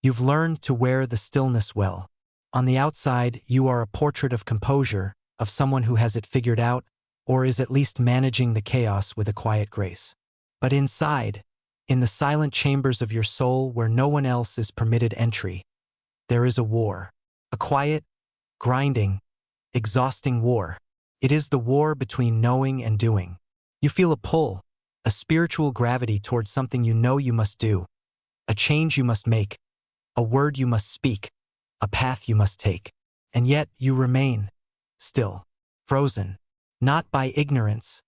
You've learned to wear the stillness well. On the outside, you are a portrait of composure, of someone who has it figured out, or is at least managing the chaos with a quiet grace. But inside, in the silent chambers of your soul where no one else is permitted entry, there is a war. A quiet, grinding, exhausting war. It is the war between knowing and doing. You feel a pull, a spiritual gravity towards something you know you must do, a change you must make, a word you must speak, a path you must take. And yet you remain, still, frozen, not by ignorance,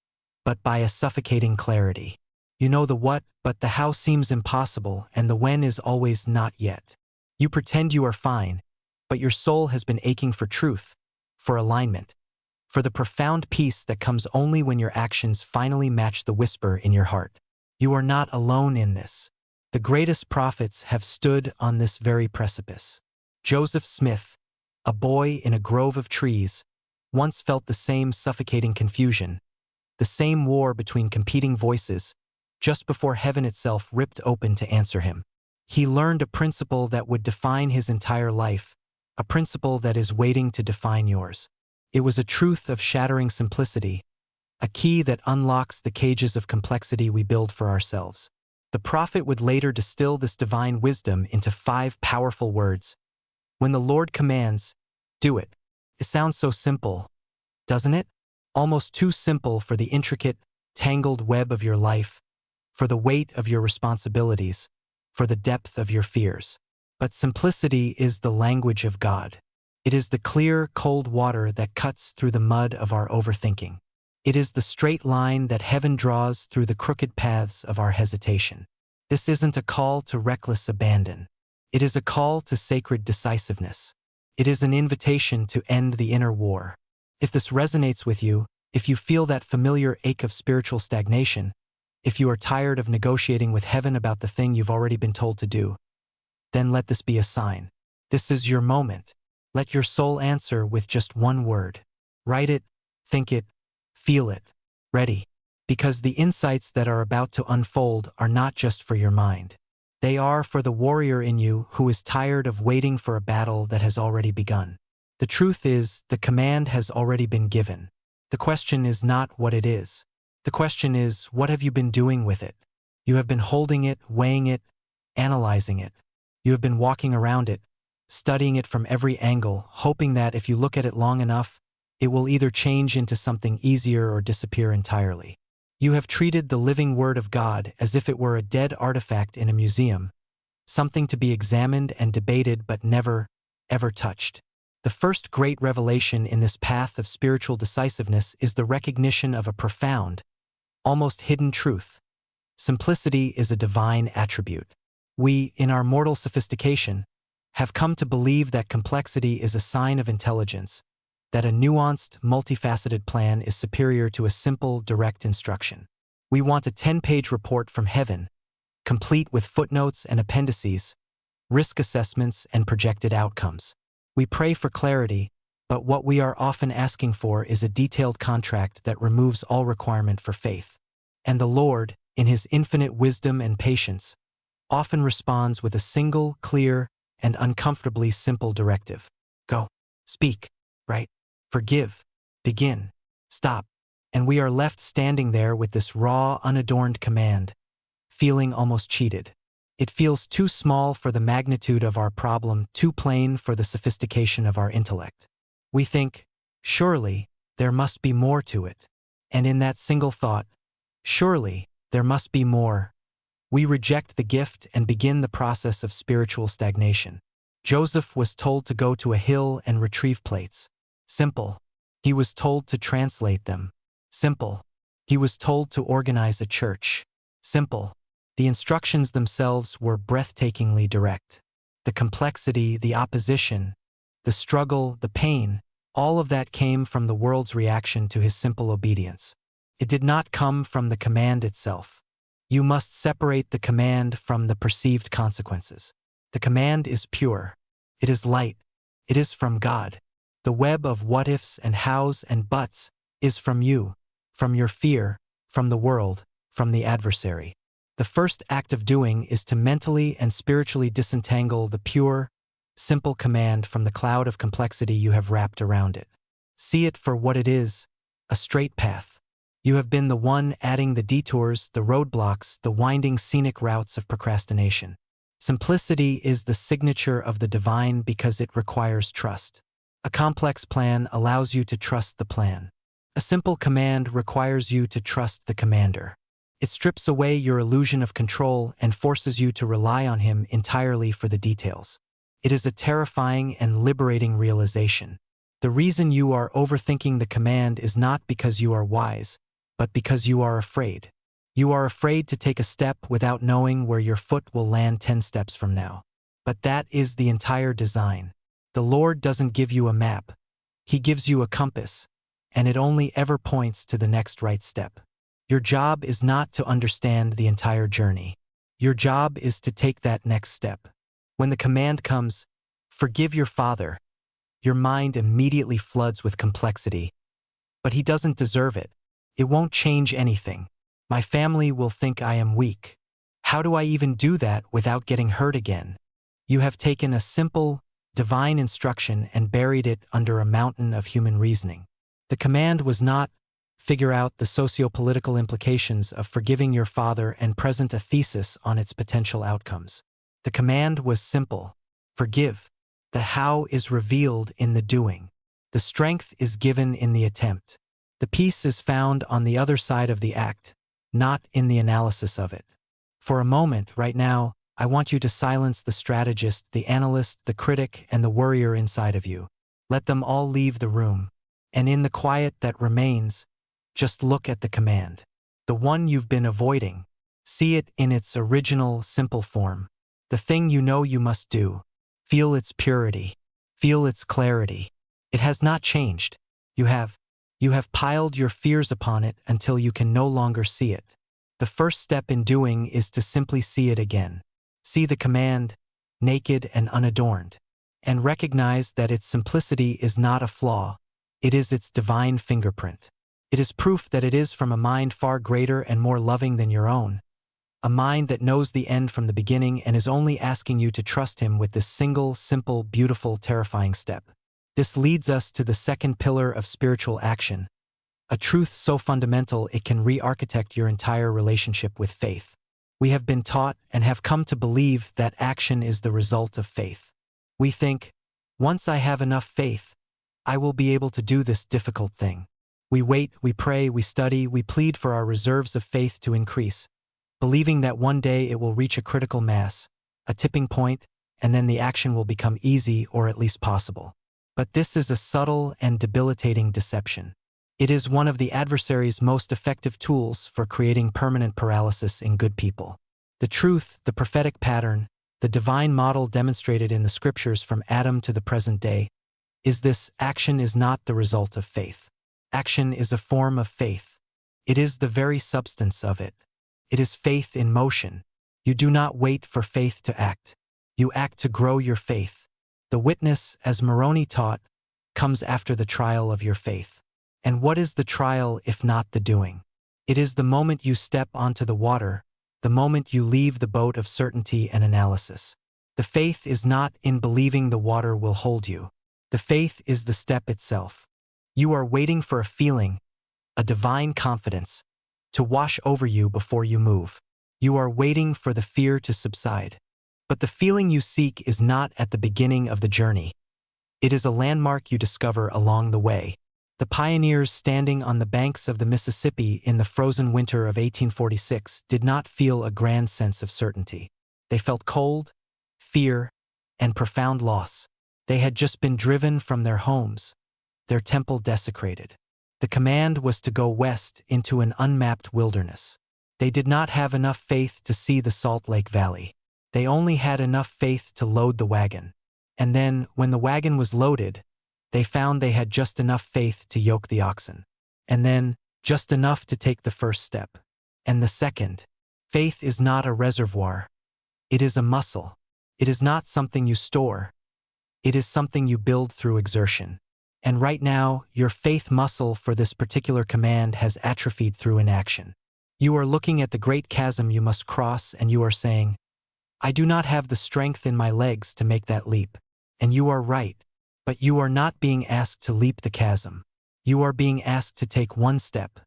but by a suffocating clarity. You know the what, but the how seems impossible, and the when is always not yet. You pretend you are fine, but your soul has been aching for truth, for alignment, for the profound peace that comes only when your actions finally match the whisper in your heart. You are not alone in this. The greatest prophets have stood on this very precipice. Joseph Smith, a boy in a grove of trees, once felt the same suffocating confusion, the same war between competing voices, just before heaven itself ripped open to answer him. He learned a principle that would define his entire life, a principle that is waiting to define yours. It was a truth of shattering simplicity, a key that unlocks the cages of complexity we build for ourselves. The prophet would later distill this divine wisdom into 5 powerful words. When the Lord commands, do it. It sounds so simple, doesn't it? Almost too simple for the intricate, tangled web of your life, for the weight of your responsibilities, for the depth of your fears. But simplicity is the language of God. It is the clear, cold water that cuts through the mud of our overthinking. It is the straight line that heaven draws through the crooked paths of our hesitation. This isn't a call to reckless abandon. It is a call to sacred decisiveness. It is an invitation to end the inner war. If this resonates with you, if you feel that familiar ache of spiritual stagnation, if you are tired of negotiating with heaven about the thing you've already been told to do, then let this be a sign. This is your moment. Let your soul answer with just one word. Write it, think it, feel it. Ready. Because the insights that are about to unfold are not just for your mind. They are for the warrior in you who is tired of waiting for a battle that has already begun. The truth is, the command has already been given. The question is not what it is. The question is, what have you been doing with it? You have been holding it, weighing it, analyzing it. You have been walking around it, studying it from every angle, hoping that if you look at it long enough, it will either change into something easier or disappear entirely. You have treated the living Word of God as if it were a dead artifact in a museum, something to be examined and debated but never, ever touched. The first great revelation in this path of spiritual decisiveness is the recognition of a profound, almost hidden truth. Simplicity is a divine attribute. We, in our mortal sophistication, have come to believe that complexity is a sign of intelligence, that a nuanced, multifaceted plan is superior to a simple, direct instruction. We want a 10-page report from heaven, complete with footnotes and appendices, risk assessments and projected outcomes. We pray for clarity, but what we are often asking for is a detailed contract that removes all requirement for faith. And the Lord, in His infinite wisdom and patience, often responds with a single, clear, and uncomfortably simple directive. Go. Speak. Write. Forgive. Begin. Stop. And we are left standing there with this raw, unadorned command, feeling almost cheated. It feels too small for the magnitude of our problem, too plain for the sophistication of our intellect. We think, surely, there must be more to it. And in that single thought, surely, there must be more, we reject the gift and begin the process of spiritual stagnation. Joseph was told to go to a hill and retrieve plates. Simple. He was told to translate them. Simple. He was told to organize a church. Simple. The instructions themselves were breathtakingly direct. The complexity, the opposition, the struggle, the pain, all of that came from the world's reaction to his simple obedience. It did not come from the command itself. You must separate the command from the perceived consequences. The command is pure. It is light. It is from God. The web of what-ifs and hows and buts is from you, from your fear, from the world, from the adversary. The first act of doing is to mentally and spiritually disentangle the pure, simple command from the cloud of complexity you have wrapped around it. See it for what it is, a straight path. You have been the one adding the detours, the roadblocks, the winding scenic routes of procrastination. Simplicity is the signature of the divine because it requires trust. A complex plan allows you to trust the plan. A simple command requires you to trust the commander. It strips away your illusion of control and forces you to rely on him entirely for the details. It is a terrifying and liberating realization. The reason you are overthinking the command is not because you are wise, but because you are afraid. You are afraid to take a step without knowing where your foot will land 10 steps from now. But that is the entire design. The Lord doesn't give you a map. He gives you a compass, and it only ever points to the next right step. Your job is not to understand the entire journey. Your job is to take that next step. When the command comes, "Forgive your father," your mind immediately floods with complexity. But he doesn't deserve it. It won't change anything. My family will think I am weak. How do I even do that without getting hurt again? You have taken a simple, divine instruction and buried it under a mountain of human reasoning. The command was not, "Figure out the socio-political implications of forgiving your father and present a thesis on its potential outcomes." The command was simple: forgive. The how is revealed in the doing. The strength is given in the attempt. The peace is found on the other side of the act, not in the analysis of it. For a moment, right now, I want you to silence the strategist, the analyst, the critic, and the worrier inside of you. Let them all leave the room. And in the quiet that remains, just look at the command. The one you've been avoiding. See it in its original, simple form. The thing you know you must do. Feel its purity. Feel its clarity. It has not changed. You have piled your fears upon it until you can no longer see it. The first step in doing is to simply see it again. See the command, naked and unadorned, and recognize that its simplicity is not a flaw. It is its divine fingerprint. It is proof that it is from a mind far greater and more loving than your own. A mind that knows the end from the beginning and is only asking you to trust him with this single, simple, beautiful, terrifying step. This leads us to the second pillar of spiritual action, a truth so fundamental it can re-architect your entire relationship with faith. We have been taught and have come to believe that action is the result of faith. We think, once I have enough faith, I will be able to do this difficult thing. We wait, we pray, we study, we plead for our reserves of faith to increase, believing that one day it will reach a critical mass, a tipping point, and then the action will become easy or at least possible. But this is a subtle and debilitating deception. It is one of the adversary's most effective tools for creating permanent paralysis in good people. The truth, the prophetic pattern, the divine model demonstrated in the scriptures from Adam to the present day, is this: action is not the result of faith. Action is a form of faith. It is the very substance of it. It is faith in motion. You do not wait for faith to act. You act to grow your faith. The witness, as Moroni taught, comes after the trial of your faith. And what is the trial if not the doing? It is the moment you step onto the water, the moment you leave the boat of certainty and analysis. The faith is not in believing the water will hold you. The faith is the step itself. You are waiting for a feeling, a divine confidence, to wash over you before you move. You are waiting for the fear to subside. But the feeling you seek is not at the beginning of the journey. It is a landmark you discover along the way. The pioneers standing on the banks of the Mississippi in the frozen winter of 1846 did not feel a grand sense of certainty. They felt cold, fear, and profound loss. They had just been driven from their homes, their temple desecrated. The command was to go west into an unmapped wilderness. They did not have enough faith to see the Salt Lake Valley. They only had enough faith to load the wagon. And then, when the wagon was loaded, they found they had just enough faith to yoke the oxen. And then, just enough to take the first step. And the second. Faith is not a reservoir. It is a muscle. It is not something you store. It is something you build through exertion. And right now, your faith muscle for this particular command has atrophied through inaction. You are looking at the great chasm you must cross and you are saying, I do not have the strength in my legs to make that leap. And you are right. But you are not being asked to leap the chasm. You are being asked to take one step.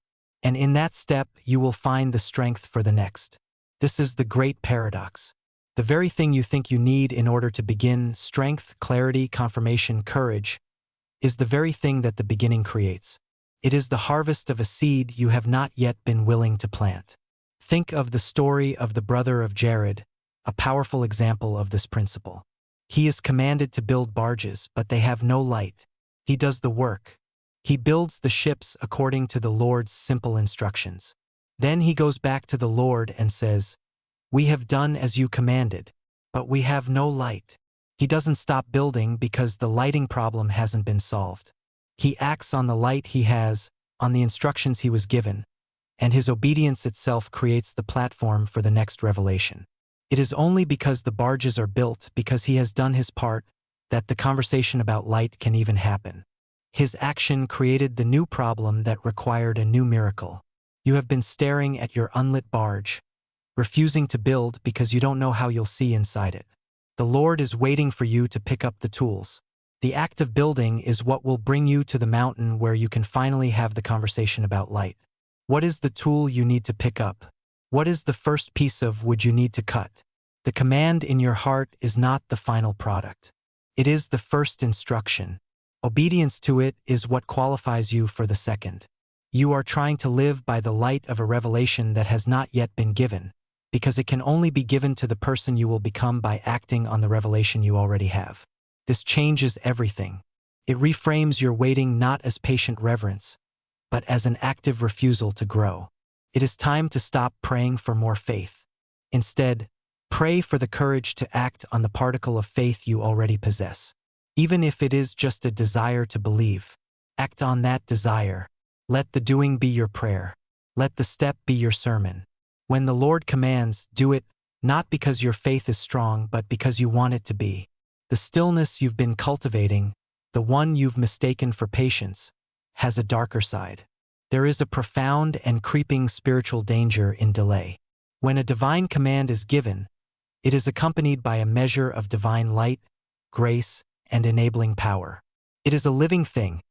And in that step, you will find the strength for the next. This is the great paradox. The very thing you think you need in order to begin, strength, clarity, confirmation, courage, is the very thing that the beginning creates. It is the harvest of a seed you have not yet been willing to plant. Think of the story of the brother of Jared, a powerful example of this principle. He is commanded to build barges, but they have no light. He does the work. He builds the ships according to the Lord's simple instructions. Then he goes back to the Lord and says, We have done as you commanded, but we have no light. He doesn't stop building because the lighting problem hasn't been solved. He acts on the light he has, on the instructions he was given, and his obedience itself creates the platform for the next revelation. It is only because the barges are built, because he has done his part, that the conversation about light can even happen. His action created the new problem that required a new miracle. You have been staring at your unlit barge, refusing to build because you don't know how you'll see inside it. The Lord is waiting for you to pick up the tools. The act of building is what will bring you to the mountain where you can finally have the conversation about light. What is the tool you need to pick up? What is the first piece of wood you need to cut? The command in your heart is not the final product. It is the first instruction. Obedience to it is what qualifies you for the second. You are trying to live by the light of a revelation that has not yet been given, because it can only be given to the person you will become by acting on the revelation you already have. This changes everything. It reframes your waiting not as patient reverence, but as an active refusal to grow. It is time to stop praying for more faith. Instead, pray for the courage to act on the particle of faith you already possess. Even if it is just a desire to believe, act on that desire. Let the doing be your prayer. Let the step be your sermon. When the Lord commands, do it, not because your faith is strong, but because you want it to be. The stillness you've been cultivating, the one you've mistaken for patience, has a darker side. There is a profound and creeping spiritual danger in delay. When a divine command is given, it is accompanied by a measure of divine light, grace, and enabling power. It is a living thing,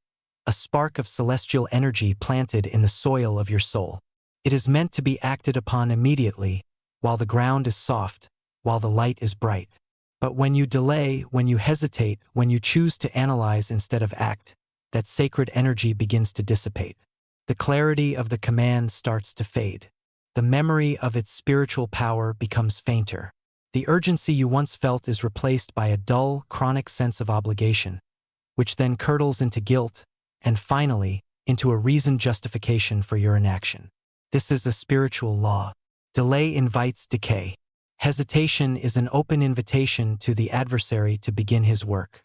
a spark of celestial energy planted in the soil of your soul. It is meant to be acted upon immediately, while the ground is soft, while the light is bright. But when you delay, when you hesitate, when you choose to analyze instead of act, that sacred energy begins to dissipate. The clarity of the command starts to fade. The memory of its spiritual power becomes fainter. The urgency you once felt is replaced by a dull, chronic sense of obligation, which then curdles into guilt, and finally, into a reasoned justification for your inaction. This is a spiritual law. Delay invites decay. Hesitation is an open invitation to the adversary to begin his work.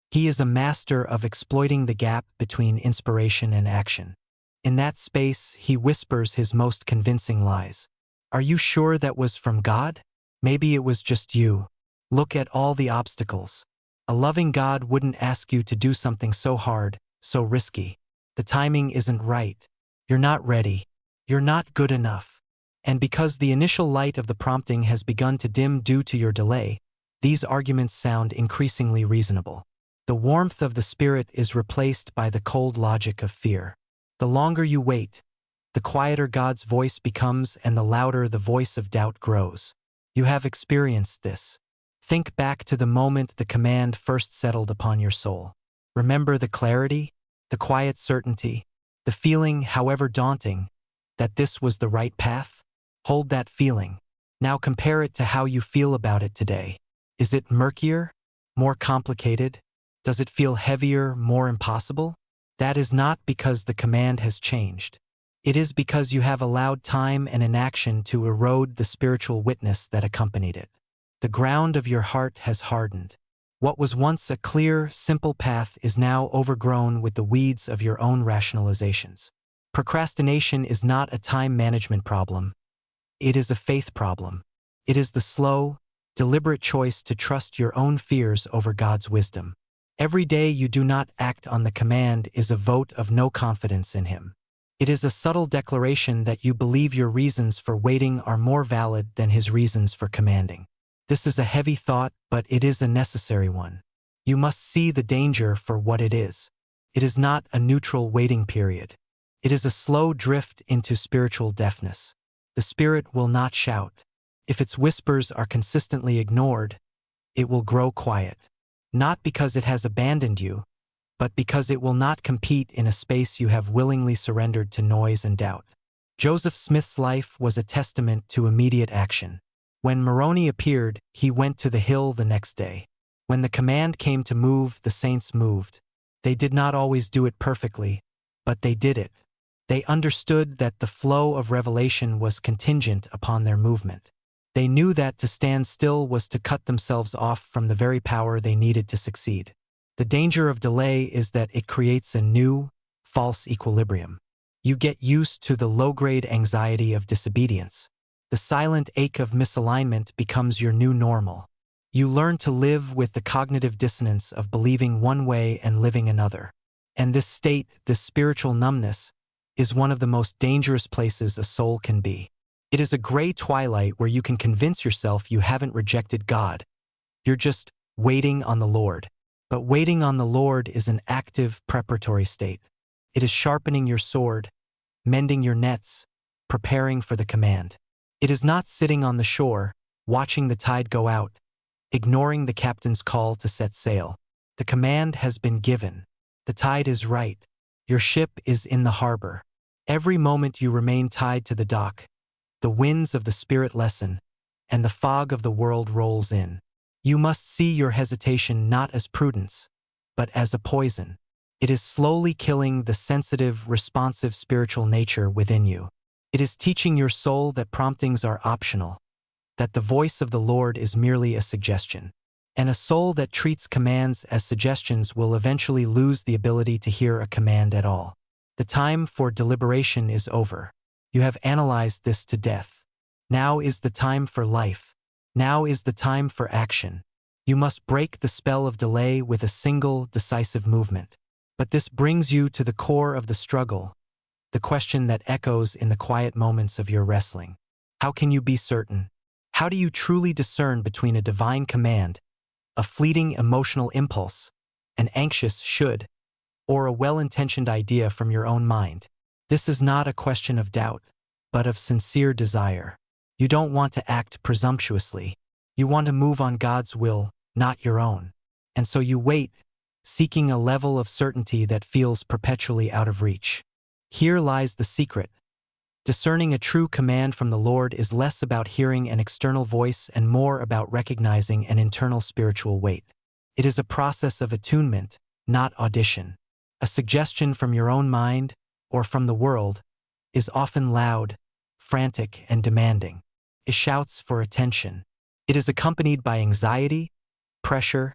He is a master of exploiting the gap between inspiration and action. In that space, he whispers his most convincing lies. Are you sure that was from God? Maybe it was just you. Look at all the obstacles. A loving God wouldn't ask you to do something so hard, so risky. The timing isn't right. You're not ready. You're not good enough. And because the initial light of the prompting has begun to dim due to your delay, these arguments sound increasingly reasonable. The warmth of the spirit is replaced by the cold logic of fear. The longer you wait, the quieter God's voice becomes and the louder the voice of doubt grows. You have experienced this. Think back to the moment the command first settled upon your soul. Remember the clarity, the quiet certainty, the feeling, however daunting, that this was the right path? Hold that feeling. Now compare it to how you feel about it today. Is it murkier? More complicated? Does it feel heavier, more impossible? That is not because the command has changed. It is because you have allowed time and inaction to erode the spiritual witness that accompanied it. The ground of your heart has hardened. What was once a clear, simple path is now overgrown with the weeds of your own rationalizations. Procrastination is not a time management problem. It is a faith problem. It is the slow, deliberate choice to trust your own fears over God's wisdom. Every day you do not act on the command is a vote of no confidence in Him. It is a subtle declaration that you believe your reasons for waiting are more valid than his reasons for commanding. This is a heavy thought, but it is a necessary one. You must see the danger for what it is. It is not a neutral waiting period. It is a slow drift into spiritual deafness. The spirit will not shout. If its whispers are consistently ignored, it will grow quiet. Not because it has abandoned you, but because it will not compete in a space you have willingly surrendered to noise and doubt. Joseph Smith's life was a testament to immediate action. When Moroni appeared, he went to the hill the next day. When the command came to move, the saints moved. They did not always do it perfectly, but they did it. They understood that the flow of revelation was contingent upon their movement. They knew that to stand still was to cut themselves off from the very power they needed to succeed. The danger of delay is that it creates a new, false equilibrium. You get used to the low-grade anxiety of disobedience. The silent ache of misalignment becomes your new normal. You learn to live with the cognitive dissonance of believing one way and living another. And this state, this spiritual numbness, is one of the most dangerous places a soul can be. It is a gray twilight where you can convince yourself you haven't rejected God. You're just waiting on the Lord. But waiting on the Lord is an active preparatory state. It is sharpening your sword, mending your nets, preparing for the command. It is not sitting on the shore, watching the tide go out, ignoring the captain's call to set sail. The command has been given. The tide is right. Your ship is in the harbor. Every moment you remain tied to the dock, the winds of the Spirit lessen, and the fog of the world rolls in. You must see your hesitation not as prudence, but as a poison. It is slowly killing the sensitive, responsive spiritual nature within you. It is teaching your soul that promptings are optional, that the voice of the Lord is merely a suggestion. And a soul that treats commands as suggestions will eventually lose the ability to hear a command at all. The time for deliberation is over. You have analyzed this to death. Now is the time for life. Now is the time for action. You must break the spell of delay with a single, decisive movement. But this brings you to the core of the struggle, the question that echoes in the quiet moments of your wrestling. How can you be certain? How do you truly discern between a divine command, a fleeting emotional impulse, an anxious should, or a well-intentioned idea from your own mind? This is not a question of doubt, but of sincere desire. You don't want to act presumptuously. You want to move on God's will, not your own. And so you wait, seeking a level of certainty that feels perpetually out of reach. Here lies the secret. Discerning a true command from the Lord is less about hearing an external voice and more about recognizing an internal spiritual weight. It is a process of attunement, not audition. A suggestion from your own mind, or from the world, is often loud, frantic, and demanding. It shouts for attention. It is accompanied by anxiety, pressure,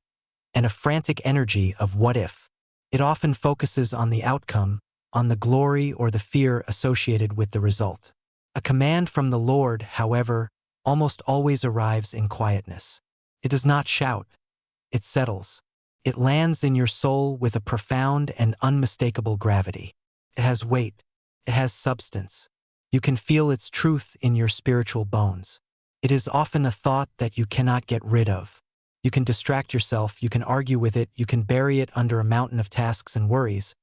and a frantic energy of what if. It often focuses on the outcome, on the glory or the fear associated with the result. A command from the Lord, however, almost always arrives in quietness. It does not shout. It settles. It lands in your soul with a profound and unmistakable gravity. It has weight. It has substance. You can feel its truth in your spiritual bones. It is often a thought that you cannot get rid of. You can distract yourself, you can argue with it, you can bury it under a mountain of tasks and worries,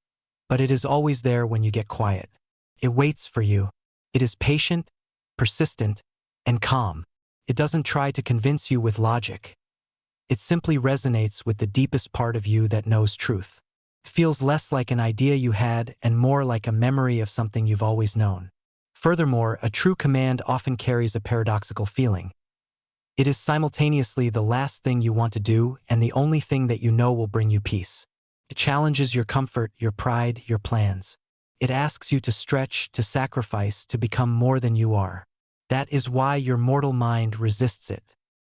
but it is always there when you get quiet. It waits for you. It is patient, persistent, and calm. It doesn't try to convince you with logic. It simply resonates with the deepest part of you that knows truth. It feels less like an idea you had and more like a memory of something you've always known. Furthermore, a true command often carries a paradoxical feeling. It is simultaneously the last thing you want to do and the only thing that you know will bring you peace. It challenges your comfort, your pride, your plans. It asks you to stretch, to sacrifice, to become more than you are. That is why your mortal mind resists it.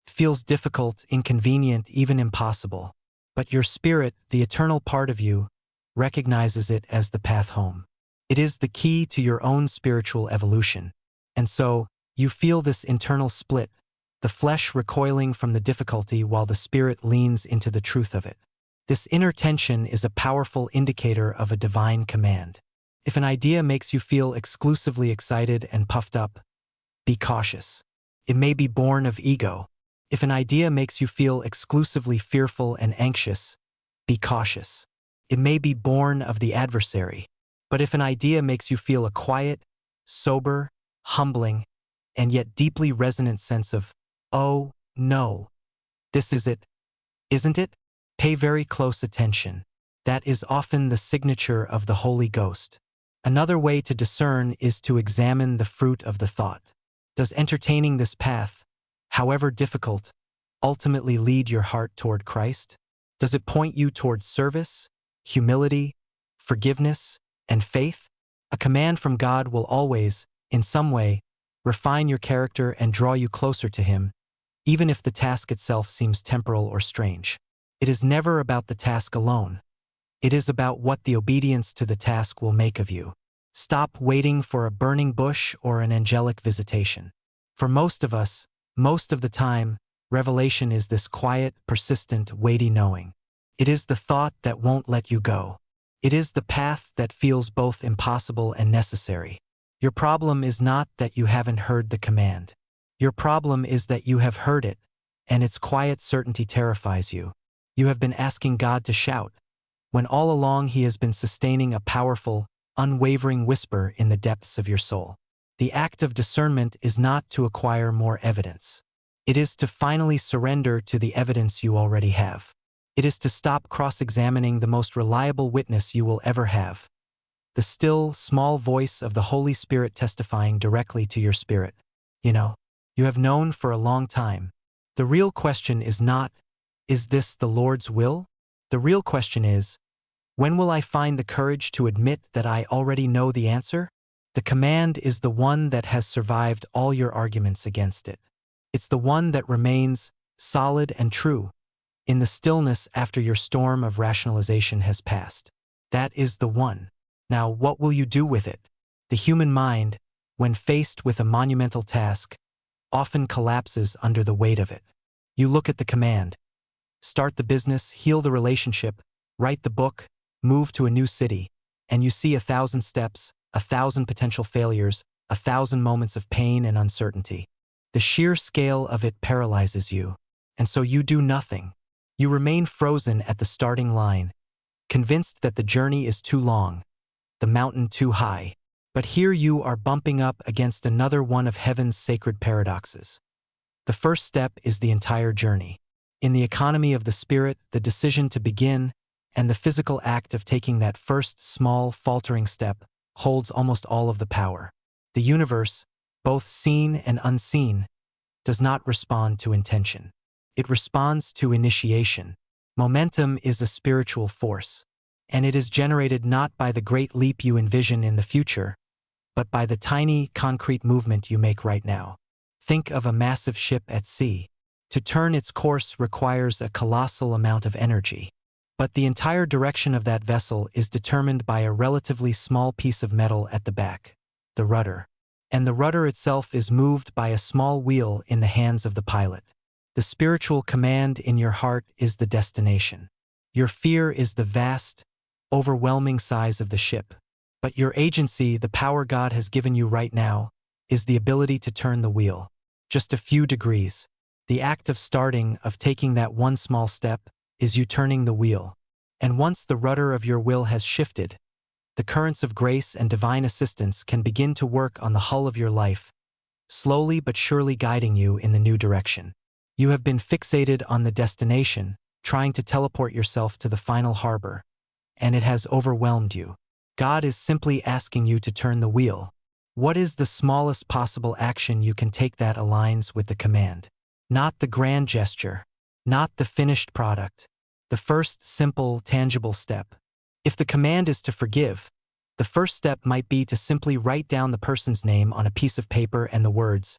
It feels difficult, inconvenient, even impossible. But your spirit, the eternal part of you, recognizes it as the path home. It is the key to your own spiritual evolution. And so, you feel this internal split, the flesh recoiling from the difficulty while the spirit leans into the truth of it. This inner tension is a powerful indicator of a divine command. If an idea makes you feel exclusively excited and puffed up, be cautious. It may be born of ego. If an idea makes you feel exclusively fearful and anxious, be cautious. It may be born of the adversary. But if an idea makes you feel a quiet, sober, humbling, and yet deeply resonant sense of, oh, no, this is it, isn't it? Pay very close attention. That is often the signature of the Holy Ghost. Another way to discern is to examine the fruit of the thought. Does entertaining this path, however difficult, ultimately lead your heart toward Christ? Does it point you toward service, humility, forgiveness, and faith? A command from God will always, in some way, refine your character and draw you closer to Him, even if the task itself seems temporal or strange. It is never about the task alone. It is about what the obedience to the task will make of you. Stop waiting for a burning bush or an angelic visitation. For most of us, most of the time, revelation is this quiet, persistent, weighty knowing. It is the thought that won't let you go. It is the path that feels both impossible and necessary. Your problem is not that you haven't heard the command. Your problem is that you have heard it, and its quiet certainty terrifies you. You have been asking God to shout, when all along He has been sustaining a powerful, unwavering whisper in the depths of your soul. The act of discernment is not to acquire more evidence. It is to finally surrender to the evidence you already have. It is to stop cross-examining the most reliable witness you will ever have. The still, small voice of the Holy Spirit testifying directly to your spirit. You have known for a long time. The real question is not, is this the Lord's will? The real question is, when will I find the courage to admit that I already know the answer? The command is the one that has survived all your arguments against it. It's the one that remains solid and true in the stillness after your storm of rationalization has passed. That is the one. Now, what will you do with it? The human mind, when faced with a monumental task, often collapses under the weight of it. You look at the command. Start the business, heal the relationship, write the book, move to a new city, and you see 1,000 steps, 1,000 potential failures, 1,000 moments of pain and uncertainty. The sheer scale of it paralyzes you, and so you do nothing. You remain frozen at the starting line, convinced that the journey is too long, the mountain too high. But here you are bumping up against another one of heaven's sacred paradoxes. The first step is the entire journey. In the economy of the spirit, the decision to begin and the physical act of taking that first small, faltering step holds almost all of the power. The universe, both seen and unseen, does not respond to intention. It responds to initiation. Momentum is a spiritual force, and it is generated not by the great leap you envision in the future, but by the tiny, concrete movement you make right now. Think of a massive ship at sea. To turn its course requires a colossal amount of energy. But the entire direction of that vessel is determined by a relatively small piece of metal at the back, the rudder. And the rudder itself is moved by a small wheel in the hands of the pilot. The spiritual command in your heart is the destination. Your fear is the vast, overwhelming size of the ship. But your agency, the power God has given you right now, is the ability to turn the wheel. Just a few degrees. The act of starting, of taking that one small step, is you turning the wheel. And once the rudder of your will has shifted, the currents of grace and divine assistance can begin to work on the hull of your life, slowly but surely guiding you in the new direction. You have been fixated on the destination, trying to teleport yourself to the final harbor, and it has overwhelmed you. God is simply asking you to turn the wheel. What is the smallest possible action you can take that aligns with the command? Not the grand gesture, not the finished product, the first simple, tangible step. If the command is to forgive, the first step might be to simply write down the person's name on a piece of paper and the words,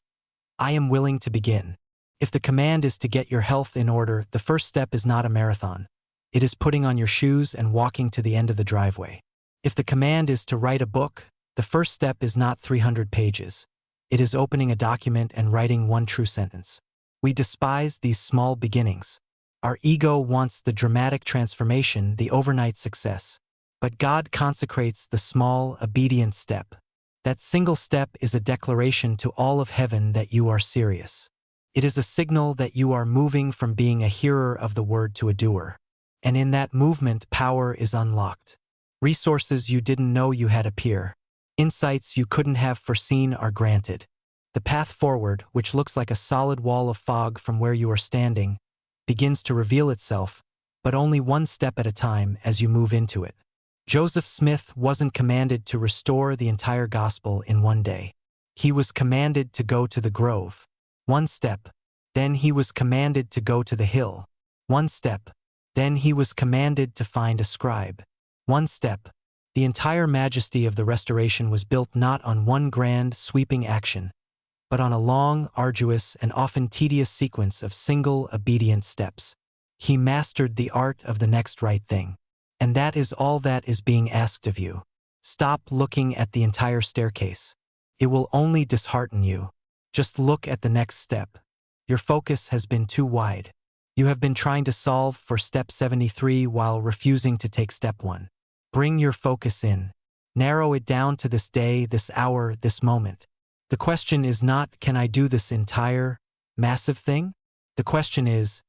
"I am willing to begin." If the command is to get your health in order, the first step is not a marathon. It is putting on your shoes and walking to the end of the driveway. If the command is to write a book, the first step is not 300 pages. It is opening a document and writing one true sentence. We despise these small beginnings. Our ego wants the dramatic transformation, the overnight success. But God consecrates the small, obedient step. That single step is a declaration to all of heaven that you are serious. It is a signal that you are moving from being a hearer of the word to a doer. And in that movement, power is unlocked. Resources you didn't know you had appear. Insights you couldn't have foreseen are granted. The path forward, which looks like a solid wall of fog from where you are standing, begins to reveal itself, but only one step at a time as you move into it. Joseph Smith wasn't commanded to restore the entire gospel in one day. He was commanded to go to the grove. One step. Then he was commanded to go to the hill. One step. Then he was commanded to find a scribe. One step. The entire majesty of the restoration was built not on one grand, sweeping action, but on a long, arduous, and often tedious sequence of single, obedient steps. He mastered the art of the next right thing. And that is all that is being asked of you. Stop looking at the entire staircase. It will only dishearten you. Just look at the next step. Your focus has been too wide. You have been trying to solve for step 73 while refusing to take step 1. Bring your focus in. Narrow it down to this day, this hour, this moment. The question is not, can I do this entire, massive thing? The question is,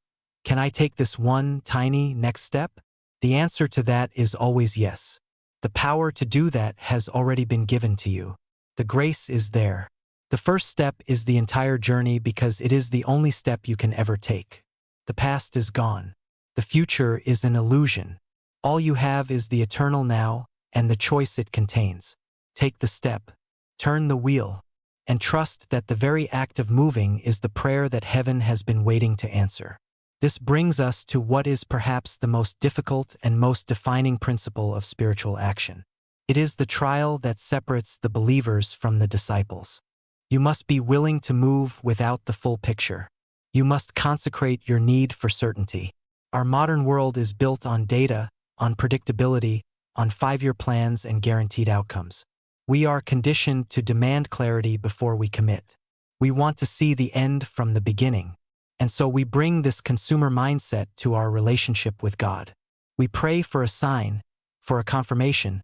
can I take this one tiny next step? The answer to that is always yes. The power to do that has already been given to you. The grace is there. The first step is the entire journey because it is the only step you can ever take. The past is gone. The future is an illusion. All you have is the eternal now and the choice it contains. Take the step, turn the wheel, and trust that the very act of moving is the prayer that heaven has been waiting to answer. This brings us to what is perhaps the most difficult and most defining principle of spiritual action. It is the trial that separates the believers from the disciples. You must be willing to move without the full picture. You must consecrate your need for certainty. Our modern world is built on data, on predictability, on 5-year plans and guaranteed outcomes. We are conditioned to demand clarity before we commit. We want to see the end from the beginning. And so we bring this consumer mindset to our relationship with God. We pray for a sign, for a confirmation,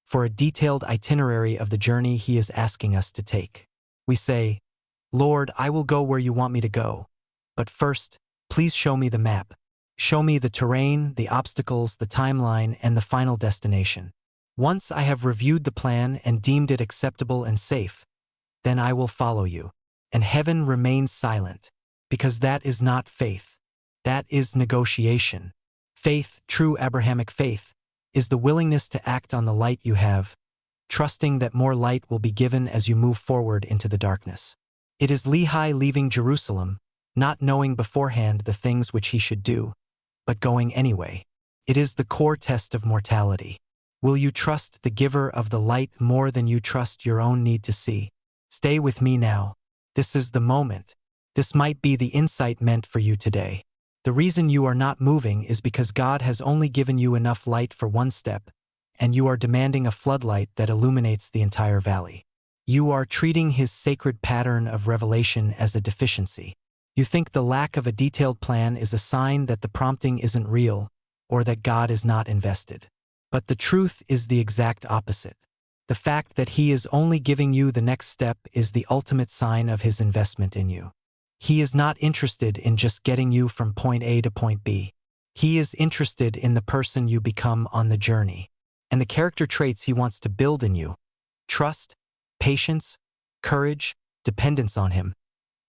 for a detailed itinerary of the journey He is asking us to take. We say, Lord, I will go where you want me to go. But first, please show me the map. Show me the terrain, the obstacles, the timeline, and the final destination. Once I have reviewed the plan and deemed it acceptable and safe, then I will follow you. And heaven remains silent. Because that is not faith. That is negotiation. Faith, true Abrahamic faith, is the willingness to act on the light you have, trusting that more light will be given as you move forward into the darkness. It is Lehi leaving Jerusalem, not knowing beforehand the things which he should do, but going anyway. It is the core test of mortality. Will you trust the giver of the light more than you trust your own need to see? Stay with me now. This is the moment. This might be the insight meant for you today. The reason you are not moving is because God has only given you enough light for one step, and you are demanding a floodlight that illuminates the entire valley. You are treating His sacred pattern of revelation as a deficiency. You think the lack of a detailed plan is a sign that the prompting isn't real, or that God is not invested. But the truth is the exact opposite. The fact that He is only giving you the next step is the ultimate sign of His investment in you. He is not interested in just getting you from point A to point B. He is interested in the person you become on the journey, and the character traits He wants to build in you. Trust, patience, courage, dependence on Him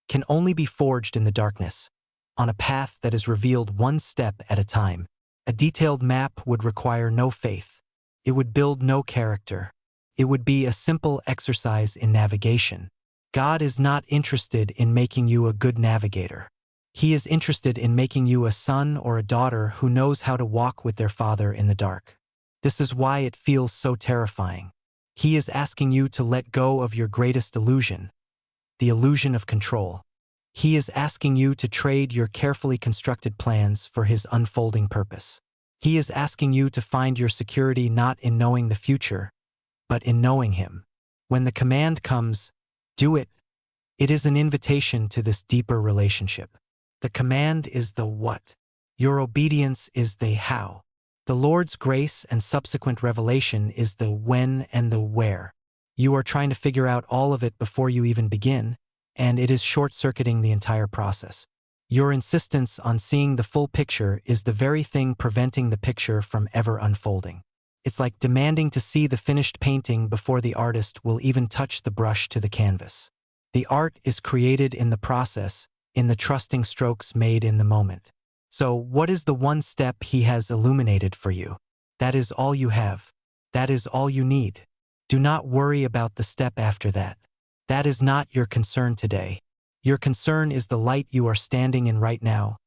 can only be forged in the darkness, on a path that is revealed one step at a time. A detailed map would require no faith. It would build no character. It would be a simple exercise in navigation. God is not interested in making you a good navigator. He is interested in making you a son or a daughter who knows how to walk with their father in the dark. This is why it feels so terrifying. He is asking you to let go of your greatest illusion, the illusion of control. He is asking you to trade your carefully constructed plans for His unfolding purpose. He is asking you to find your security not in knowing the future, but in knowing Him. When the command comes, do it, it is an invitation to this deeper relationship. The command is the what. Your obedience is the how. The Lord's grace and subsequent revelation is the when and the where. You are trying to figure out all of it before you even begin, and it is short-circuiting the entire process. Your insistence on seeing the full picture is the very thing preventing the picture from ever unfolding. It's like demanding to see the finished painting before the artist will even touch the brush to the canvas. The art is created in the process, in the trusting strokes made in the moment. So, what is the one step he has illuminated for you? That is all you have. That is all you need. Do not worry about the step after that. That is not your concern today. Your concern is the light you are standing in right now,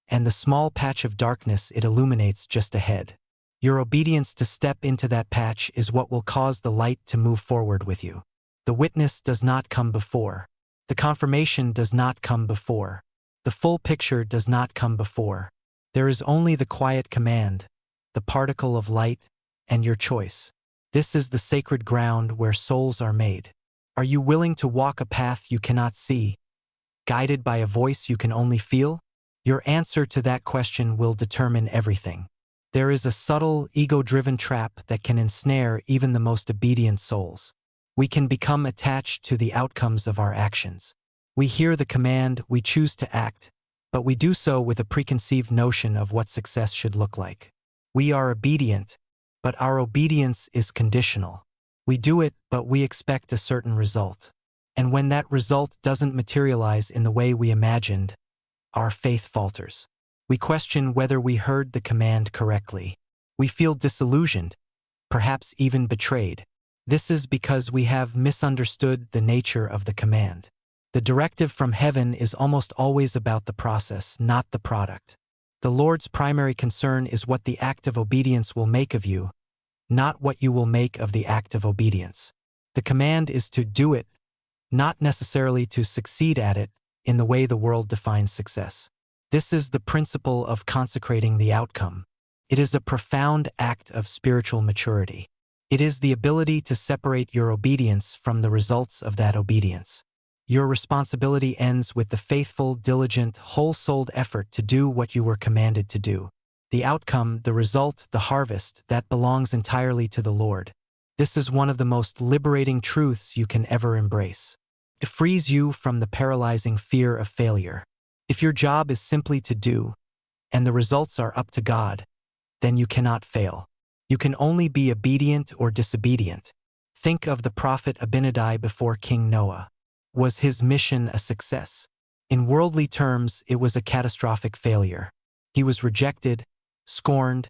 and the small patch of darkness it illuminates just ahead. Your obedience to step into that patch is what will cause the light to move forward with you. The witness does not come before. The confirmation does not come before. The full picture does not come before. There is only the quiet command, the particle of light, and your choice. This is the sacred ground where souls are made. Are you willing to walk a path you cannot see, guided by a voice you can only feel? Your answer to that question will determine everything. There is a subtle, ego-driven trap that can ensnare even the most obedient souls. We can become attached to the outcomes of our actions. We hear the command, we choose to act, but we do so with a preconceived notion of what success should look like. We are obedient, but our obedience is conditional. We do it, but we expect a certain result. And when that result doesn't materialize in the way we imagined, our faith falters. We question whether we heard the command correctly. We feel disillusioned, perhaps even betrayed. This is because we have misunderstood the nature of the command. The directive from heaven is almost always about the process, not the product. The Lord's primary concern is what the act of obedience will make of you, not what you will make of the act of obedience. The command is to do it, not necessarily to succeed at it in the way the world defines success. This is the principle of consecrating the outcome. It is a profound act of spiritual maturity. It is the ability to separate your obedience from the results of that obedience. Your responsibility ends with the faithful, diligent, whole-souled effort to do what you were commanded to do. The outcome, the result, the harvest, that belongs entirely to the Lord. This is one of the most liberating truths you can ever embrace. It frees you from the paralyzing fear of failure. If your job is simply to do, and the results are up to God, then you cannot fail. You can only be obedient or disobedient. Think of the prophet Abinadi before King Noah. Was his mission a success? In worldly terms, it was a catastrophic failure. He was rejected, scorned,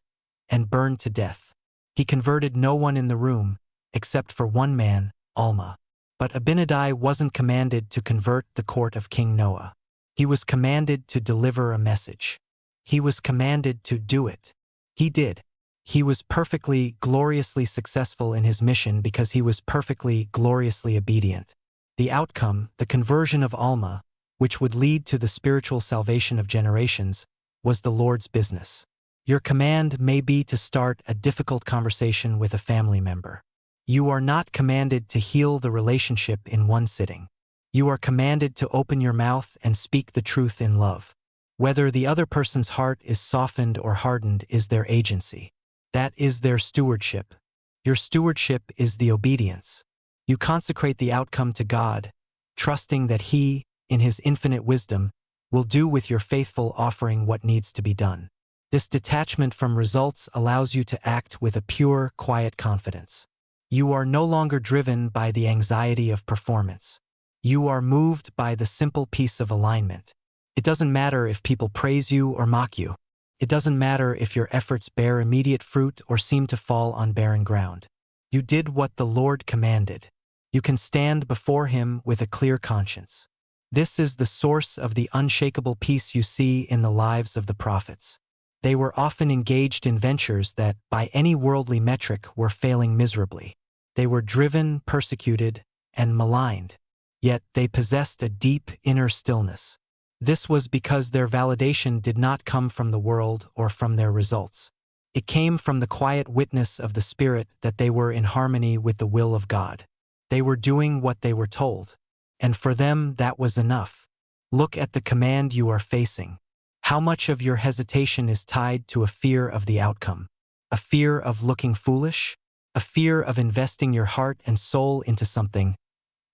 and burned to death. He converted no one in the room, except for one man, Alma. But Abinadi wasn't commanded to convert the court of King Noah. He was commanded to deliver a message. He was commanded to do it. He did. He was perfectly, gloriously successful in his mission because he was perfectly, gloriously obedient. The outcome, the conversion of Alma, which would lead to the spiritual salvation of generations, was the Lord's business. Your command may be to start a difficult conversation with a family member. You are not commanded to heal the relationship in one sitting. You are commanded to open your mouth and speak the truth in love. Whether the other person's heart is softened or hardened is their agency. That is their stewardship. Your stewardship is the obedience. You consecrate the outcome to God, trusting that He, in His infinite wisdom, will do with your faithful offering what needs to be done. This detachment from results allows you to act with a pure, quiet confidence. You are no longer driven by the anxiety of performance. You are moved by the simple peace of alignment. It doesn't matter if people praise you or mock you. It doesn't matter if your efforts bear immediate fruit or seem to fall on barren ground. You did what the Lord commanded. You can stand before Him with a clear conscience. This is the source of the unshakable peace you see in the lives of the prophets. They were often engaged in ventures that, by any worldly metric, were failing miserably. They were driven, persecuted, and maligned. Yet they possessed a deep inner stillness. This was because their validation did not come from the world or from their results. It came from the quiet witness of the Spirit that they were in harmony with the will of God. They were doing what they were told, and for them that was enough. Look at the command you are facing. How much of your hesitation is tied to a fear of the outcome? A fear of looking foolish? A fear of investing your heart and soul into something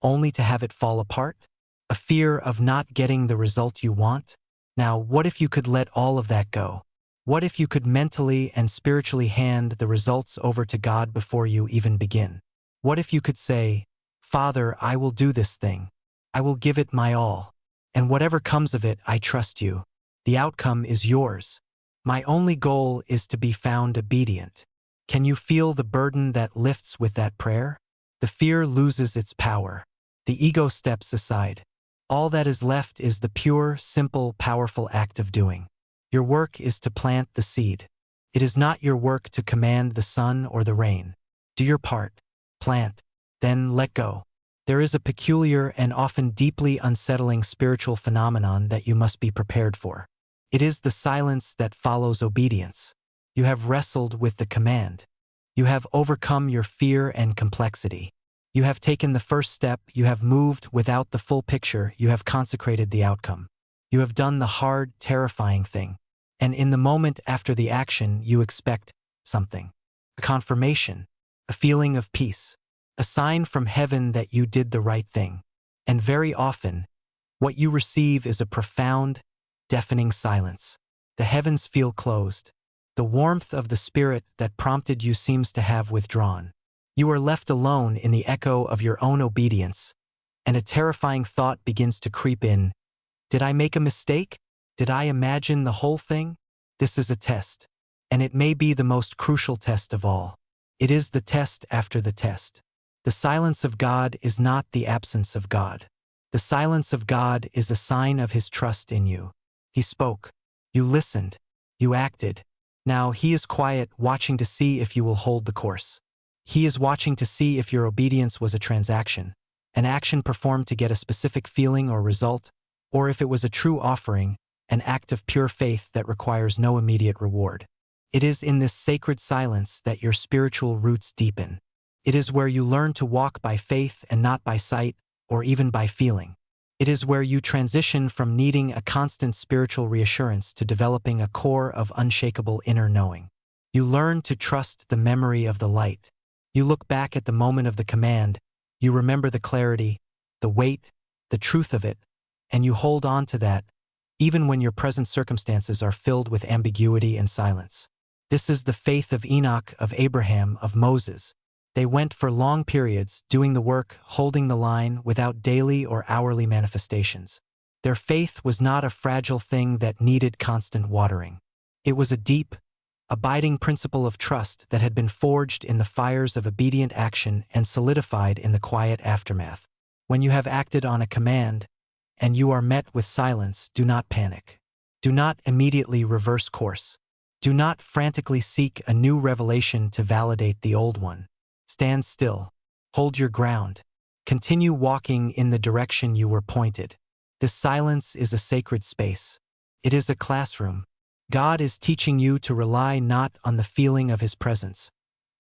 only to have it fall apart? A fear of not getting the result you want? Now, what if you could let all of that go? What if you could mentally and spiritually hand the results over to God before you even begin? What if you could say, Father, I will do this thing. I will give it my all. And whatever comes of it, I trust you. The outcome is yours. My only goal is to be found obedient. Can you feel the burden that lifts with that prayer? The fear loses its power. The ego steps aside. All that is left is the pure, simple, powerful act of doing. Your work is to plant the seed. It is not your work to command the sun or the rain. Do your part. Plant. Then let go. There is a peculiar and often deeply unsettling spiritual phenomenon that you must be prepared for. It is the silence that follows obedience. You have wrestled with the command. You have overcome your fear and complexity. You have taken the first step, you have moved without the full picture, you have consecrated the outcome. You have done the hard, terrifying thing. And in the moment after the action, you expect something. A confirmation, a feeling of peace, a sign from heaven that you did the right thing. And very often, what you receive is a profound, deafening silence. The heavens feel closed. The warmth of the spirit that prompted you seems to have withdrawn. You are left alone in the echo of your own obedience, and a terrifying thought begins to creep in. Did I make a mistake? Did I imagine the whole thing? This is a test, and it may be the most crucial test of all. It is the test after the test. The silence of God is not the absence of God. The silence of God is a sign of His trust in you. He spoke. You listened. You acted. Now He is quiet, watching to see if you will hold the course. He is watching to see if your obedience was a transaction, an action performed to get a specific feeling or result, or if it was a true offering, an act of pure faith that requires no immediate reward. It is in this sacred silence that your spiritual roots deepen. It is where you learn to walk by faith and not by sight, or even by feeling. It is where you transition from needing a constant spiritual reassurance to developing a core of unshakable inner knowing. You learn to trust the memory of the light. You look back at the moment of the command, you remember the clarity, the weight, the truth of it, and you hold on to that, even when your present circumstances are filled with ambiguity and silence. This is the faith of Enoch, of Abraham, of Moses. They went for long periods, doing the work, holding the line, without daily or hourly manifestations. Their faith was not a fragile thing that needed constant watering. It was a deep, abiding principle of trust that had been forged in the fires of obedient action and solidified in the quiet aftermath. When you have acted on a command, and you are met with silence, do not panic. Do not immediately reverse course. Do not frantically seek a new revelation to validate the old one. Stand still. Hold your ground. Continue walking in the direction you were pointed. This silence is a sacred space. It is a classroom. God is teaching you to rely not on the feeling of His presence,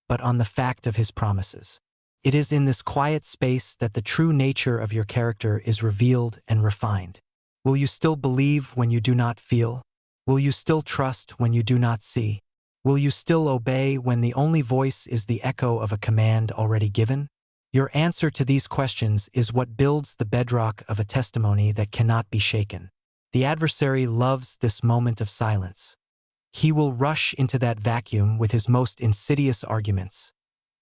but on the fact of His promises. It is in this quiet space that the true nature of your character is revealed and refined. Will you still believe when you do not feel? Will you still trust when you do not see? Will you still obey when the only voice is the echo of a command already given? Your answer to these questions is what builds the bedrock of a testimony that cannot be shaken. The adversary loves this moment of silence. He will rush into that vacuum with his most insidious arguments.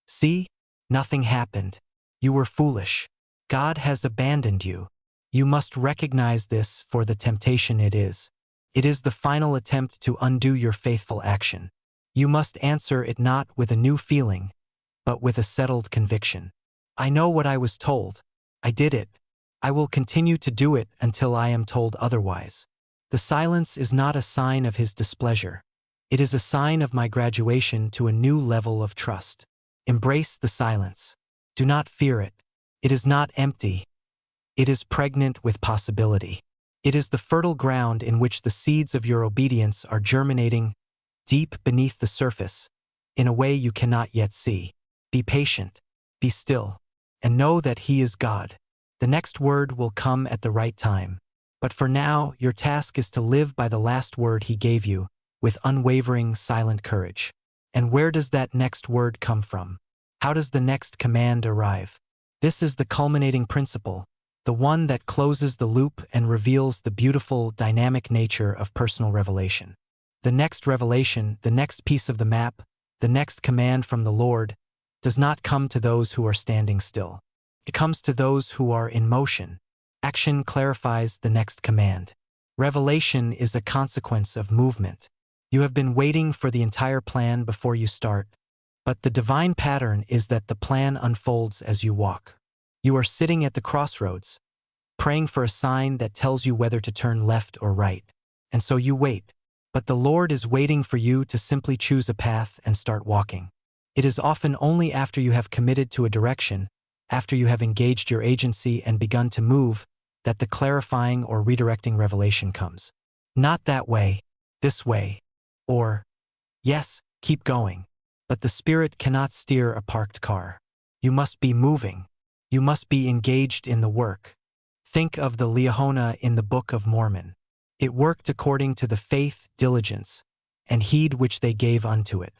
See? Nothing happened. You were foolish. God has abandoned you. You must recognize this for the temptation it is. It is the final attempt to undo your faithful action. You must answer it not with a new feeling, but with a settled conviction. I know what I was told. I did it. I will continue to do it until I am told otherwise. The silence is not a sign of His displeasure. It is a sign of my graduation to a new level of trust. Embrace the silence. Do not fear it. It is not empty. It is pregnant with possibility. It is the fertile ground in which the seeds of your obedience are germinating deep beneath the surface, in a way you cannot yet see. Be patient. Be still. And know that He is God. The next word will come at the right time. But for now, your task is to live by the last word He gave you, with unwavering, silent courage. And where does that next word come from? How does the next command arrive? This is the culminating principle, the one that closes the loop and reveals the beautiful, dynamic nature of personal revelation. The next revelation, the next piece of the map, the next command from the Lord, does not come to those who are standing still. It comes to those who are in motion. Action clarifies the next command. Revelation is a consequence of movement. You have been waiting for the entire plan before you start, but the divine pattern is that the plan unfolds as you walk. You are sitting at the crossroads, praying for a sign that tells you whether to turn left or right. And so you wait. But the Lord is waiting for you to simply choose a path and start walking. It is often only after you have committed to a direction, after you have engaged your agency and begun to move, that the clarifying or redirecting revelation comes. Not that way, this way, or, yes, keep going. But the Spirit cannot steer a parked car. You must be moving. You must be engaged in the work. Think of the Liahona in the Book of Mormon. It worked according to the faith, diligence, and heed which they gave unto it.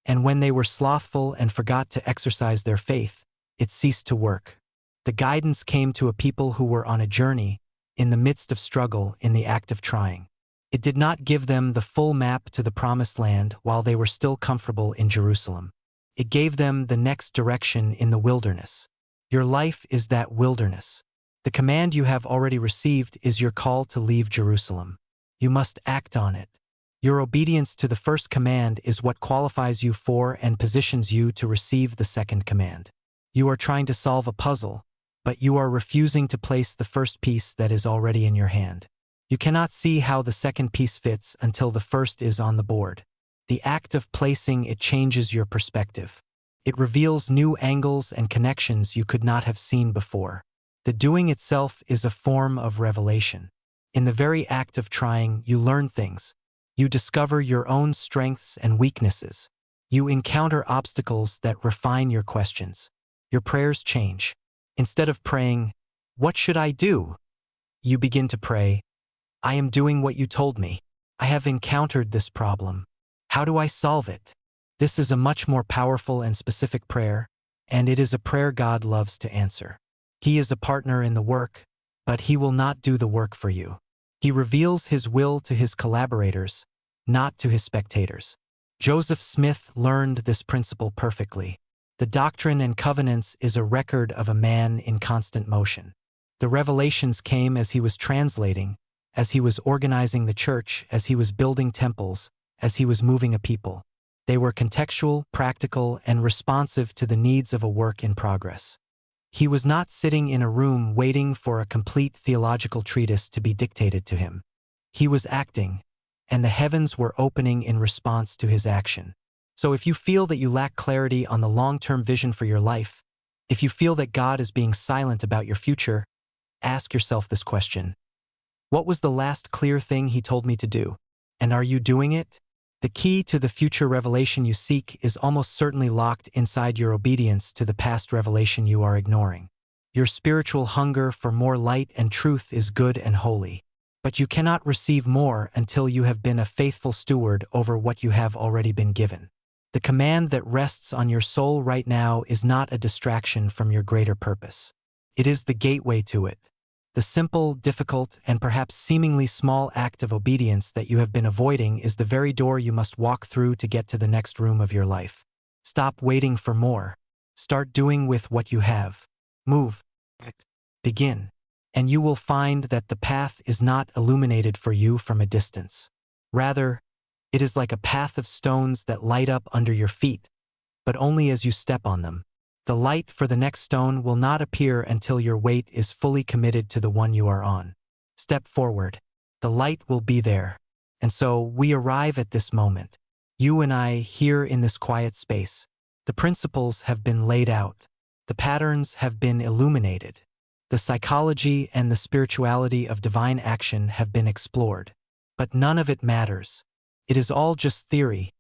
And when they were slothful and forgot to exercise their faith, it ceased to work. The guidance came to a people who were on a journey, in the midst of struggle, in the act of trying. It did not give them the full map to the promised land while they were still comfortable in Jerusalem. It gave them the next direction in the wilderness. Your life is that wilderness. The command you have already received is your call to leave Jerusalem. You must act on it. Your obedience to the first command is what qualifies you for and positions you to receive the second command. You are trying to solve a puzzle, but you are refusing to place the first piece that is already in your hand. You cannot see how the second piece fits until the first is on the board. The act of placing it changes your perspective. It reveals new angles and connections you could not have seen before. The doing itself is a form of revelation. In the very act of trying, you learn things. You discover your own strengths and weaknesses. You encounter obstacles that refine your questions. Your prayers change. Instead of praying, "What should I do?" you begin to pray, "I am doing what you told me. I have encountered this problem. How do I solve it?" This is a much more powerful and specific prayer, and it is a prayer God loves to answer. He is a partner in the work, but he will not do the work for you. He reveals his will to his collaborators, not to his spectators. Joseph Smith learned this principle perfectly. The Doctrine and Covenants is a record of a man in constant motion. The revelations came as he was translating, as he was organizing the church, as he was building temples, as he was moving a people. They were contextual, practical, and responsive to the needs of a work in progress. He was not sitting in a room waiting for a complete theological treatise to be dictated to him. He was acting, and the heavens were opening in response to his action. So if you feel that you lack clarity on the long-term vision for your life, if you feel that God is being silent about your future, ask yourself this question. What was the last clear thing he told me to do? And are you doing it? The key to the future revelation you seek is almost certainly locked inside your obedience to the past revelation you are ignoring. Your spiritual hunger for more light and truth is good and holy, but you cannot receive more until you have been a faithful steward over what you have already been given. The command that rests on your soul right now is not a distraction from your greater purpose. It is the gateway to it. The simple, difficult, and perhaps seemingly small act of obedience that you have been avoiding is the very door you must walk through to get to the next room of your life. Stop waiting for more. Start doing with what you have. Move. Begin. And you will find that the path is not illuminated for you from a distance. Rather, it is like a path of stones that light up under your feet, but only as you step on them. The light for the next stone will not appear until your weight is fully committed to the one you are on. Step forward. The light will be there. And so we arrive at this moment. You and I here in this quiet space. The principles have been laid out. The patterns have been illuminated. The psychology and the spirituality of divine action have been explored. But none of it matters. It is all just theory,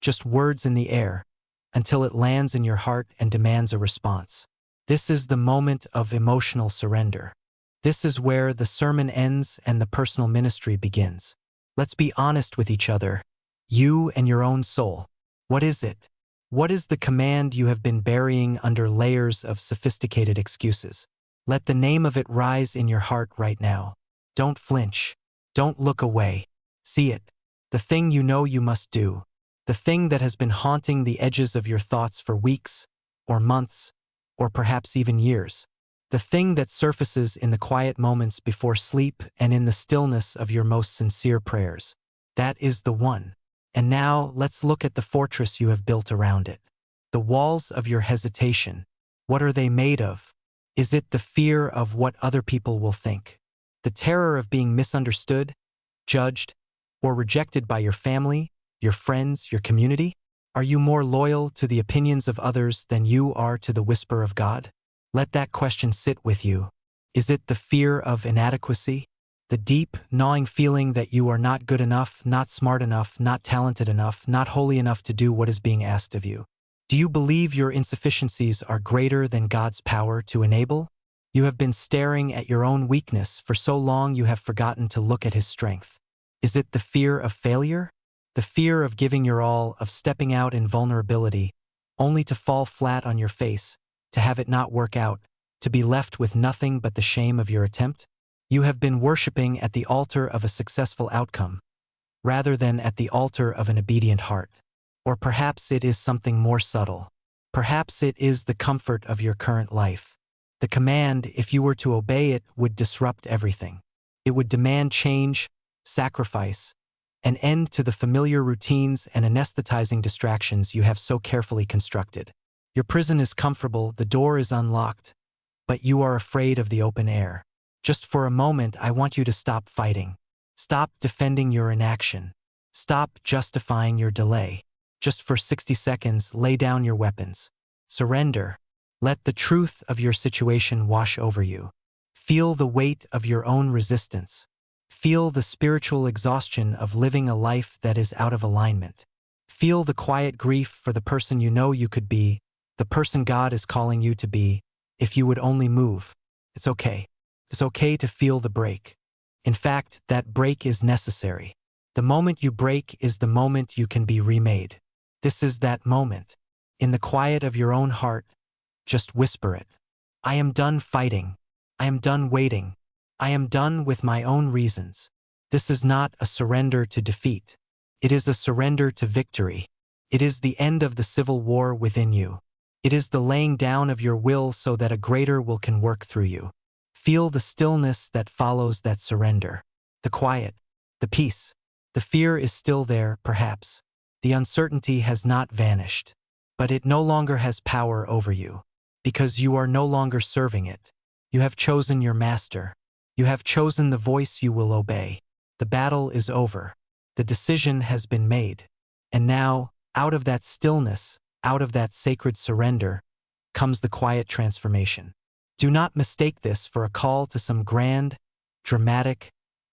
just words in the air, until it lands in your heart and demands a response. This is the moment of emotional surrender. This is where the sermon ends and the personal ministry begins. Let's be honest with each other, you and your own soul. What is it? What is the command you have been burying under layers of sophisticated excuses? Let the name of it rise in your heart right now. Don't flinch. Don't look away. See it. The thing you know you must do. The thing that has been haunting the edges of your thoughts for weeks, or months, or perhaps even years. The thing that surfaces in the quiet moments before sleep and in the stillness of your most sincere prayers. That is the one. And now let's look at the fortress you have built around it. The walls of your hesitation. What are they made of? Is it the fear of what other people will think? The terror of being misunderstood, judged, or rejected by your family, your friends, your community? Are you more loyal to the opinions of others than you are to the whisper of God? Let that question sit with you. Is it the fear of inadequacy? The deep, gnawing feeling that you are not good enough, not smart enough, not talented enough, not holy enough to do what is being asked of you? Do you believe your insufficiencies are greater than God's power to enable? You have been staring at your own weakness for so long you have forgotten to look at His strength. Is it the fear of failure? The fear of giving your all, of stepping out in vulnerability, only to fall flat on your face, to have it not work out, to be left with nothing but the shame of your attempt? You have been worshiping at the altar of a successful outcome, rather than at the altar of an obedient heart. Or perhaps it is something more subtle. Perhaps it is the comfort of your current life. The command, if you were to obey it, would disrupt everything. It would demand change, sacrifice, an end to the familiar routines and anesthetizing distractions you have so carefully constructed. Your prison is comfortable, the door is unlocked, but you are afraid of the open air. Just for a moment, I want you to stop fighting. Stop defending your inaction. Stop justifying your delay. Just for 60 seconds, lay down your weapons. Surrender. Let the truth of your situation wash over you. Feel the weight of your own resistance. Feel the spiritual exhaustion of living a life that is out of alignment. Feel the quiet grief for the person you know you could be, the person God is calling you to be, if you would only move. It's okay. It's okay to feel the break. In fact, that break is necessary. The moment you break is the moment you can be remade. This is that moment. In the quiet of your own heart, just whisper it. I am done fighting. I am done waiting. I am done with my own reasons. This is not a surrender to defeat. It is a surrender to victory. It is the end of the civil war within you. It is the laying down of your will so that a greater will can work through you. Feel the stillness that follows that surrender. The quiet, the peace. The fear is still there, perhaps. The uncertainty has not vanished. But it no longer has power over you. Because you are no longer serving it. You have chosen your master. You have chosen the voice you will obey. The battle is over. The decision has been made. And now, out of that stillness, out of that sacred surrender, comes the quiet transformation. Do not mistake this for a call to some grand, dramatic,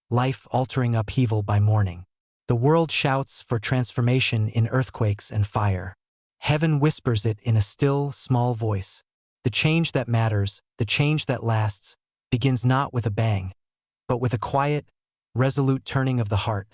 life-altering upheaval by morning. The world shouts for transformation in earthquakes and fire. Heaven whispers it in a still, small voice. The change that matters, the change that lasts, begins not with a bang, but with a quiet, resolute turning of the heart,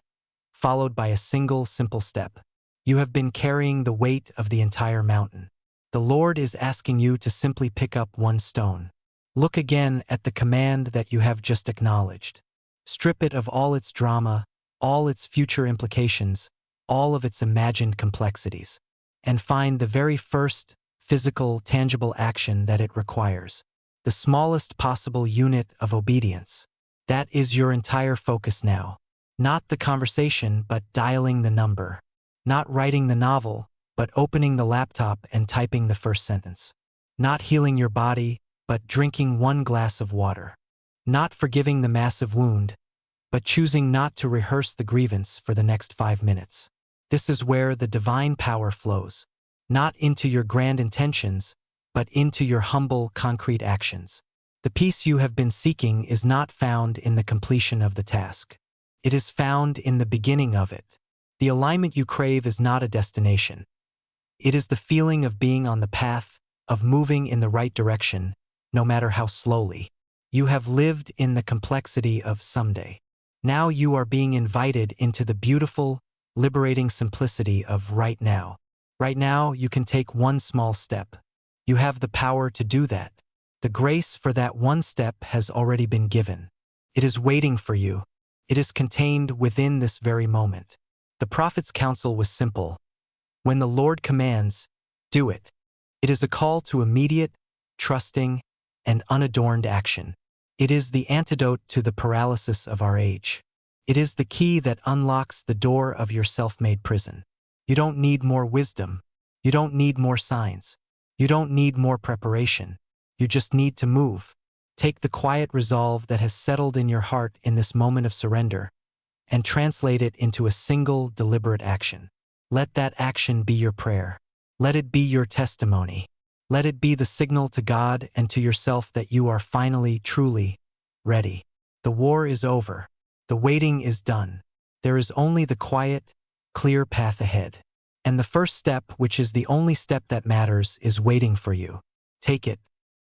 followed by a single, simple step. You have been carrying the weight of the entire mountain. The Lord is asking you to simply pick up one stone. Look again at the command that you have just acknowledged. Strip it of all its drama, all its future implications, all of its imagined complexities, and find the very first, physical, tangible action that it requires. The smallest possible unit of obedience. That is your entire focus now. Not the conversation, but dialing the number. Not writing the novel, but opening the laptop and typing the first sentence. Not healing your body, but drinking one glass of water. Not forgiving the massive wound, but choosing not to rehearse the grievance for the next 5 minutes. This is where the divine power flows. Not into your grand intentions, but into your humble, concrete actions. The peace you have been seeking is not found in the completion of the task. It is found in the beginning of it. The alignment you crave is not a destination. It is the feeling of being on the path, of moving in the right direction, no matter how slowly. You have lived in the complexity of someday. Now you are being invited into the beautiful, liberating simplicity of right now. Right now, you can take one small step. You have the power to do that. The grace for that one step has already been given. It is waiting for you. It is contained within this very moment. The prophet's counsel was simple. When the Lord commands, do it. It is a call to immediate, trusting, and unadorned action. It is the antidote to the paralysis of our age. It is the key that unlocks the door of your self-made prison. You don't need more wisdom. You don't need more signs. You don't need more preparation. You just need to move. Take the quiet resolve that has settled in your heart in this moment of surrender and translate it into a single, deliberate action. Let that action be your prayer. Let it be your testimony. Let it be the signal to God and to yourself that you are finally, truly ready. The war is over. The waiting is done. There is only the quiet, clear path ahead. And the first step, which is the only step that matters, is waiting for you. Take it.